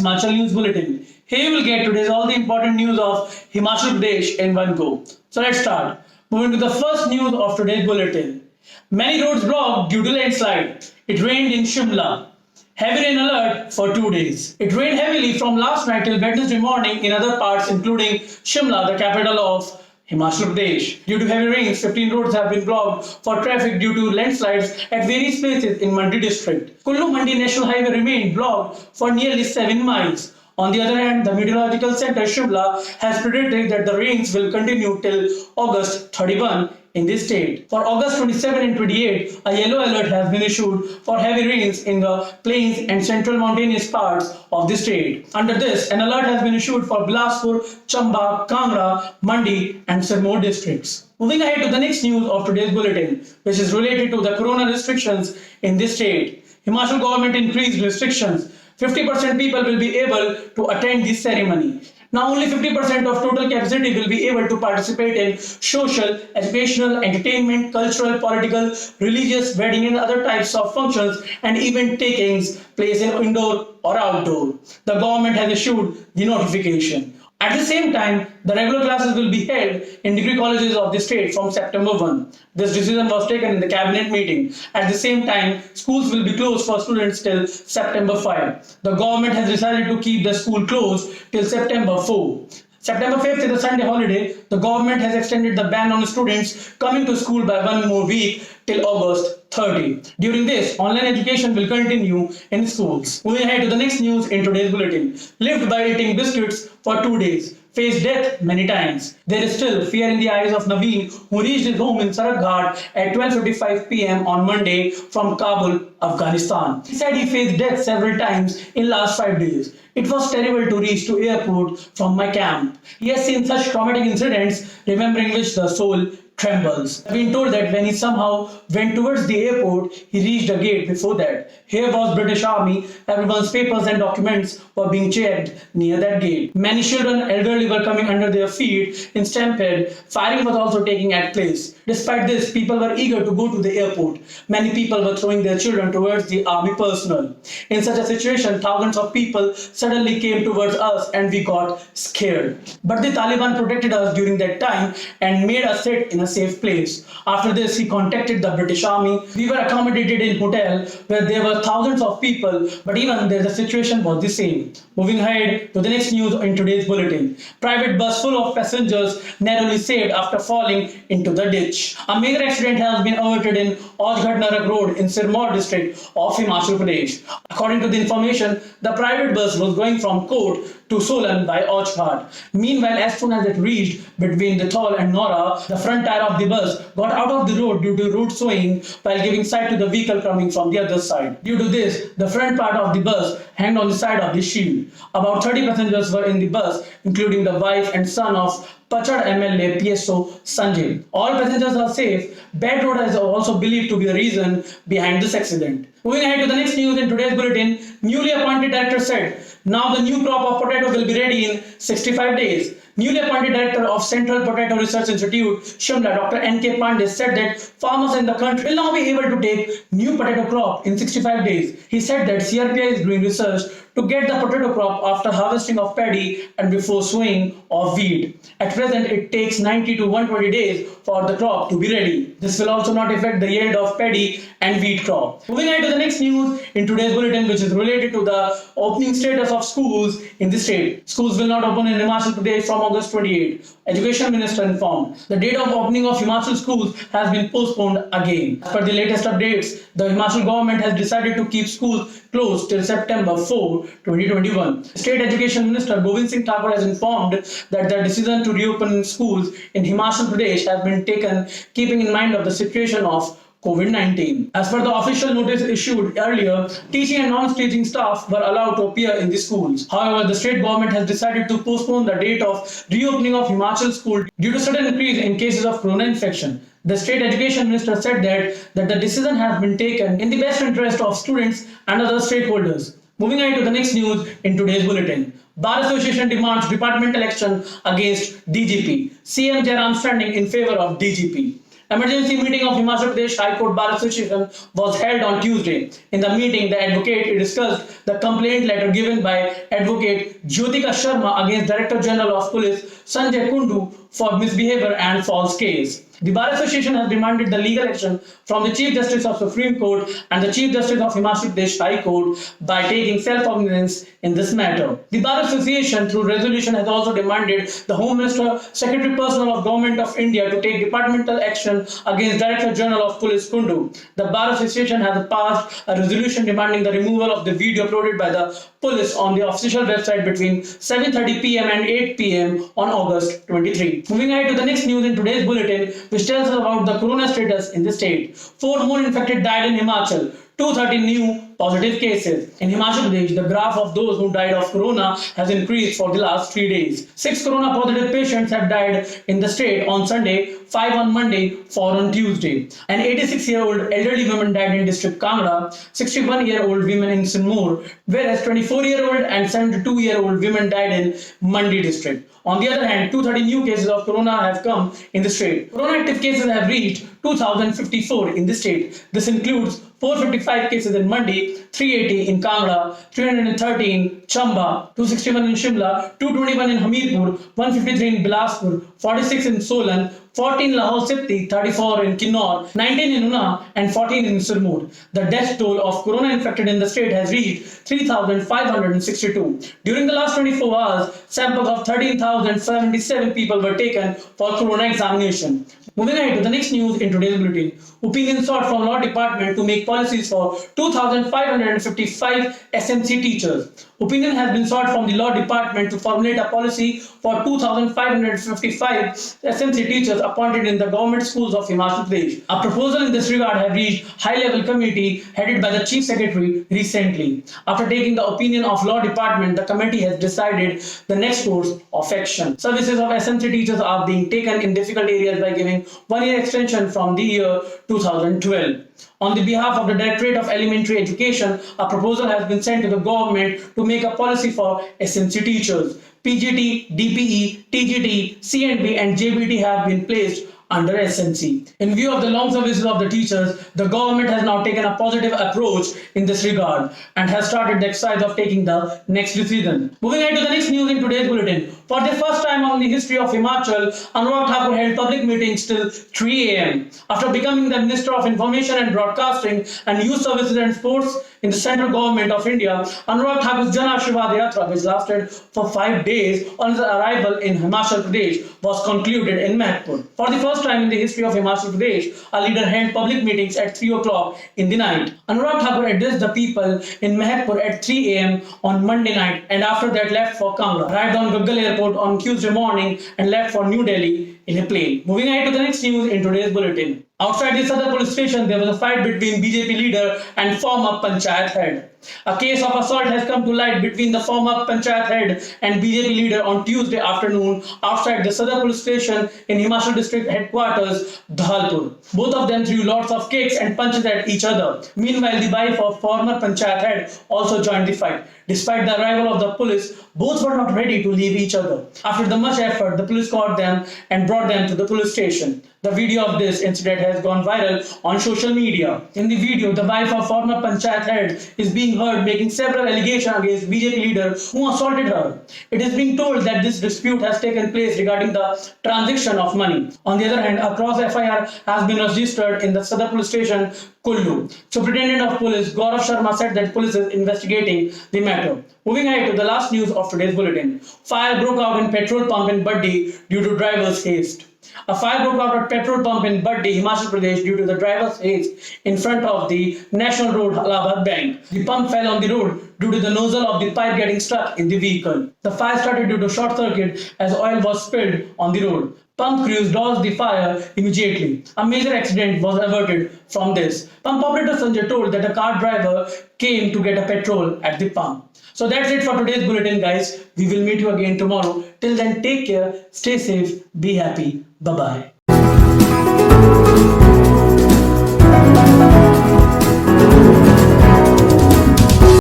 Himachal News Bulletin. Here you will get today's all the important news of Himachal Pradesh in one go. So let's start. Moving to the first news of today's bulletin. Many roads blocked due to landslide. It rained in Shimla. Heavy rain alert for 2 days. It rained heavily from last night till Wednesday morning in other parts including Shimla, the capital of Himachal Pradesh. Due to heavy rains, 15 roads have been blocked for traffic due to landslides at various places in Mandi district. Kullu Mandi National Highway remained blocked for nearly 7 miles. On the other hand, the Meteorological Center Shimla has predicted that the rains will continue till August 31 in this state. For August 27 and 28, a yellow alert has been issued for heavy rains in the plains and central mountainous parts of the state. Under this, an alert has been issued for Bilaspur, Chamba, Kangra, Mandi and Sirmaur districts. Moving ahead to the next news of today's bulletin, which is related to the corona restrictions in this state. Himachal government increased restrictions. 50% people will be able to attend this ceremony. Now only 50% of total capacity will be able to participate in social, educational, entertainment, cultural, political, religious, wedding and other types of functions and event takings place in indoor or outdoor. The government has issued the notification. At the same time, the regular classes will be held in degree colleges of the state from September 1. This decision was taken in the cabinet meeting. At the same time, schools will be closed for students till September 5. The government has decided to keep the school closed till September 4. September 5th is a Sunday holiday. The government has extended the ban on students coming to school by 1 more week till August 30. During this, online education will continue in schools. Moving ahead to the next news in today's bulletin. Lived by eating biscuits for 2 days. Faced death many times. There is still fear in the eyes of Naveen, who reached his home in Sarakghat at 12:55 p.m. on Monday from Kabul, Afghanistan. He said he faced death several times in last 5 days. It was terrible to reach to airport from my camp. He has seen such traumatic incidents, remembering which the soul trembles. I've been told that when he somehow went towards the airport, he reached a gate before that. Here was British Army. Everyone's papers and documents were being checked near that gate. Many children, elderly were coming under their feet in stampede. Firing was also taking at place. Despite this, people were eager to go to the airport. Many people were throwing their children towards the army personnel. In such a situation, thousands of people suddenly came towards us and we got scared. But the Taliban protected us during that time and made us sit in a safe place. After this, he contacted the British Army. We were accommodated in hotel where there were thousands of people, but even there the situation was the same. Moving ahead to the next news in today's bulletin. Private bus full of passengers narrowly saved after falling into the ditch. A major accident has been averted in Ojghat Road in Sirmaur district of Himachal Pradesh. According to the information, the private bus was going from Kot to Solan by Ojghat. Meanwhile, as soon as it reached between the Thol and Nora, the front tire of the bus got out of the road due to road swaying while giving side to the vehicle coming from the other side. Due to this, the front part of the bus hanged on the side of the shield. About 30 passengers were in the bus, including the wife and son of Pachad MLA PSO Sanjay. All passengers are safe. Bad road is also believed to be the reason behind this accident. Moving ahead to the next news in today's bulletin, newly appointed director said, now the new crop of potato will be ready in 65 days. Newly appointed director of Central Potato Research Institute, Shimla, Dr. N.K. Pandey, said that farmers in the country will now be able to take new potato crop in 65 days. He said that CRPI is doing research to get the potato crop after harvesting of paddy and before sowing of wheat. At present, it takes 90 to 120 days for the crop to be ready. This will also not affect the yield of paddy and wheat crop. Moving on to the next news in today's bulletin, which is related to the opening status of schools in the state. Schools will not open in Himachal Pradesh from August 28. Education Minister informed. The date of opening of Himachal schools has been postponed again. As per the latest updates, the Himachal government has decided to keep schools closed till September 4, 2021. State Education Minister Govind Singh Thakur has informed that the decision to reopen schools in Himachal Pradesh has been taken keeping in mind of the situation of COVID-19. As per the official notice issued earlier, teaching and non-teaching staff were allowed to appear in the schools. However, the state government has decided to postpone the date of reopening of Himachal school due to sudden increase in cases of corona infection. The state education minister said that the decision has been taken in the best interest of students and other stakeholders. Moving on to the next news in today's bulletin. Bar Association demands departmental action against DGP. CM Jairam standing in favor of DGP. Emergency meeting of Himachal Pradesh High Court Bar Association was held on Tuesday. In the meeting, the advocate discussed the complaint letter given by Advocate Jyotika Sharma against Director General of Police Sanjay Kundu for misbehavior and false case. The Bar Association has demanded the legal action from the Chief Justice of Supreme Court and the Chief Justice of Himachal Pradesh High Court by taking self-cognizance in this matter. The Bar Association, through resolution, has also demanded the Home Minister, Secretary Personnel of Government of India to take departmental action against Director General of Police Kundu. The Bar Association has passed a resolution demanding the removal of the video uploaded by the police on the official website between 7:30 p.m. and 8 p.m. on August 23. Moving ahead to the next news in today's bulletin, which tells us about the corona status in the state. 4 more infected died in Himachal. 230 new positive cases. In Himachal Pradesh, the graph of those who died of corona has increased for the last 3 days. 6 corona positive patients have died in the state on Sunday, 5 on Monday, 4 on Tuesday. An 86-year-old elderly woman died in district Kangra, 61-year-old women in Sinmur, whereas 24-year-old and 72-year-old women died in Mandi district. On the other hand, 230 new cases of corona have come in the state. Corona active cases have reached 2,054 in the state. This includes 455 cases in Mandi, 380 in Kangra, 330 in Chamba, 261 in Shimla, 221 in Hamirpur, 153 in Bilaspur, 46 in Solan, 14 in Lahore Sipti, 34 in Kinnaur, 19 in Una, and 14 in Sirmur. The death toll of corona infected in the state has reached 3,562. During the last 24 hours, samples of 13,077 people were taken for corona examination. Moving ahead to the next news in today's bulletin. Opinion sought from Law Department to make policies for 2,555 SMC teachers. Opinion has been sought from the Law Department to formulate a policy for 2,555 SMC teachers appointed in the government schools of Himachal Pradesh. A proposal in this regard has reached high-level committee headed by the Chief Secretary recently. After taking the opinion of Law Department, the committee has decided the next course of action. Services of SMC teachers are being taken in difficult areas by giving 1-year extension from the year 2012. On the behalf of the Directorate of Elementary Education, a proposal has been sent to the government to make a policy for SMC teachers. PGT, DPE, TGT, CNB and JBT have been placed under SMC. In view of the long services of the teachers, the government has now taken a positive approach in this regard and has started the exercise of taking the next decision. Moving on to the next news in today's bulletin. For the first time in the history of Himachal, Anurag Thakur held public meetings till 3 a.m. After becoming the Minister of Information and Broadcasting and Youth Services and Sports in the central government of India, Anurag Thakur's Jan Ashirwad Yatra, which lasted for 5 days on his arrival in Himachal Pradesh, was concluded in Mehpur. For the first time in the history of Himachal Pradesh, a leader held public meetings at 3 o'clock in the night. Anurag Thakur addressed the people in Mehpur at 3 a.m. on Monday night and after that left for Kangra, arrived on Gaggal Airport on Tuesday morning and left for New Delhi in a plane. Moving ahead to the next news in today's bulletin. Outside the Sadar police station, there was a fight between BJP leader and former Panchayat head. A case of assault has come to light between the former Panchayat head and BJP leader on Tuesday afternoon outside the Sadar police station in Himachal district headquarters, Dhalpur. Both of them threw lots of kicks and punches at each other. Meanwhile, the wife of former Panchayat head also joined the fight. Despite the arrival of the police, both were not ready to leave each other. After the much effort, the police caught them and brought them to the police station. The video of this incident has gone viral on social media. In the video, the wife of former Panchayat head is being heard making several allegations against BJP leader who assaulted her. It is being told that this dispute has taken place regarding the transaction of money. On the other hand, a cross FIR has been registered in the Sadar police station, Kullu. Superintendent of Police Gaurav Sharma said that police is investigating the matter. Moving ahead to the last news of today's bulletin. Fire broke out in petrol pump in Baddi due to driver's haste. A fire broke out at petrol pump in Baddi, Himachal Pradesh due to the driver's haste in front of the National Road Allahabad Bank. The pump fell on the road due to the nozzle of the pipe getting stuck in the vehicle. The fire started due to short circuit as oil was spilled on the road. Pump crews doused the fire immediately. A major accident was averted from this. Pump operator Sanjay told that a car driver came to get a petrol at the pump. So that's it for today's bulletin, guys. We will meet you again tomorrow. Till then, take care, stay safe, be happy. Bye-bye.